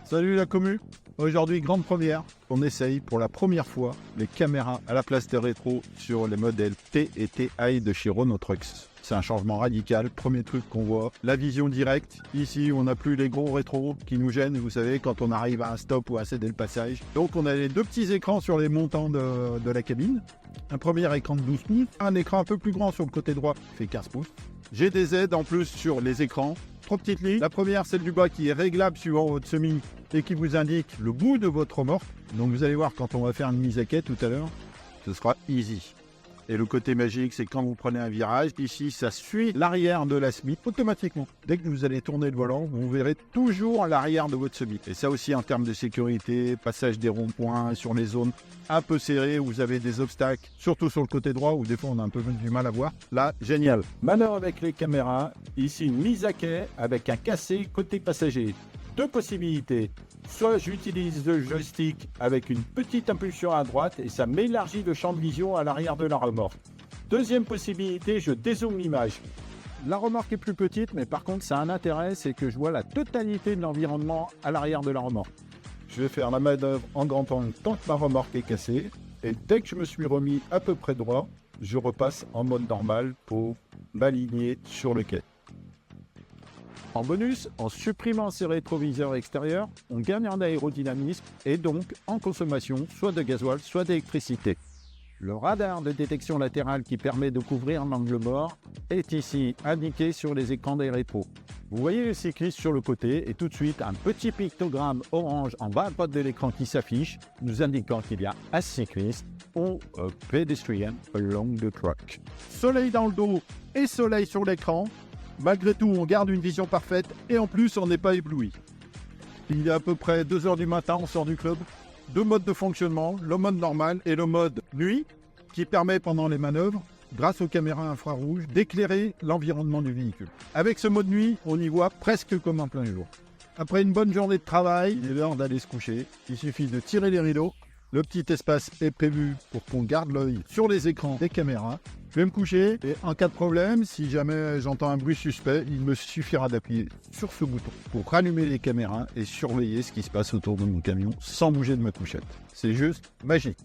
Salut la commu. Aujourd'hui, grande première, on essaye pour la première fois les caméras à la place des rétros sur les modèles T et TI de chez Renault Trucks. C'est un changement radical, premier truc qu'on voit, la vision directe. Ici, on n'a plus les gros rétros qui nous gênent, vous savez, quand on arrive à un stop ou à céder le passage. Donc on a les deux petits écrans sur les montants de la cabine. Un premier écran de 12 pouces, un écran un peu plus grand sur le côté droit, qui fait 15 pouces. J'ai des aides en plus sur les écrans. 3 petites lignes. La première, celle du bas qui est réglable suivant votre semi et qui vous indique le bout de votre remorque. Donc vous allez voir quand on va faire une mise à quai tout à l'heure, ce sera easy. Et le côté magique, c'est quand vous prenez un virage, ici, ça suit l'arrière de la SMI automatiquement. Dès que vous allez tourner le volant, vous verrez toujours l'arrière de votre SMI. Et ça aussi, en termes de sécurité, passage des ronds-points sur les zones un peu serrées où vous avez des obstacles, surtout sur le côté droit où des fois on a un peu du mal à voir. Là, génial. Manœuvre avec les caméras. Ici, une mise à quai avec un cassé côté passager. Deux possibilités. Soit j'utilise le joystick avec une petite impulsion à droite et ça m'élargit le champ de vision à l'arrière de la remorque. Deuxième possibilité, je dézoome l'image. La remorque est plus petite, mais par contre, ça a un intérêt, c'est que je vois la totalité de l'environnement à l'arrière de la remorque. Je vais faire la manœuvre en grand angle tant que ma remorque est cassée. Et dès que je me suis remis à peu près droit, je repasse en mode normal pour m'aligner sur le quai. En bonus, en supprimant ces rétroviseurs extérieurs, on gagne en aérodynamisme et donc en consommation soit de gasoil, soit d'électricité. Le radar de détection latérale qui permet de couvrir l'angle mort est ici indiqué sur les écrans des rétros. Vous voyez le cycliste sur le côté et tout de suite un petit pictogramme orange en bas à droite de l'écran qui s'affiche, nous indiquant qu'il y a un cycliste ou un pedestrian along the track. Soleil dans le dos et soleil sur l'écran. Malgré tout, on garde une vision parfaite et en plus, on n'est pas ébloui. Il est à peu près 2 h du matin, on sort du club. Deux modes de fonctionnement, le mode normal et le mode nuit, qui permet pendant les manœuvres, grâce aux caméras infrarouges, d'éclairer l'environnement du véhicule. Avec ce mode nuit, on y voit presque comme en plein jour. Après une bonne journée de travail, il est l'heure d'aller se coucher. Il suffit de tirer les rideaux. Le petit espace est prévu pour qu'on garde l'œil sur les écrans des caméras. Je vais me coucher et en cas de problème, si jamais j'entends un bruit suspect, il me suffira d'appuyer sur ce bouton pour rallumer les caméras et surveiller ce qui se passe autour de mon camion sans bouger de ma couchette. C'est juste magique.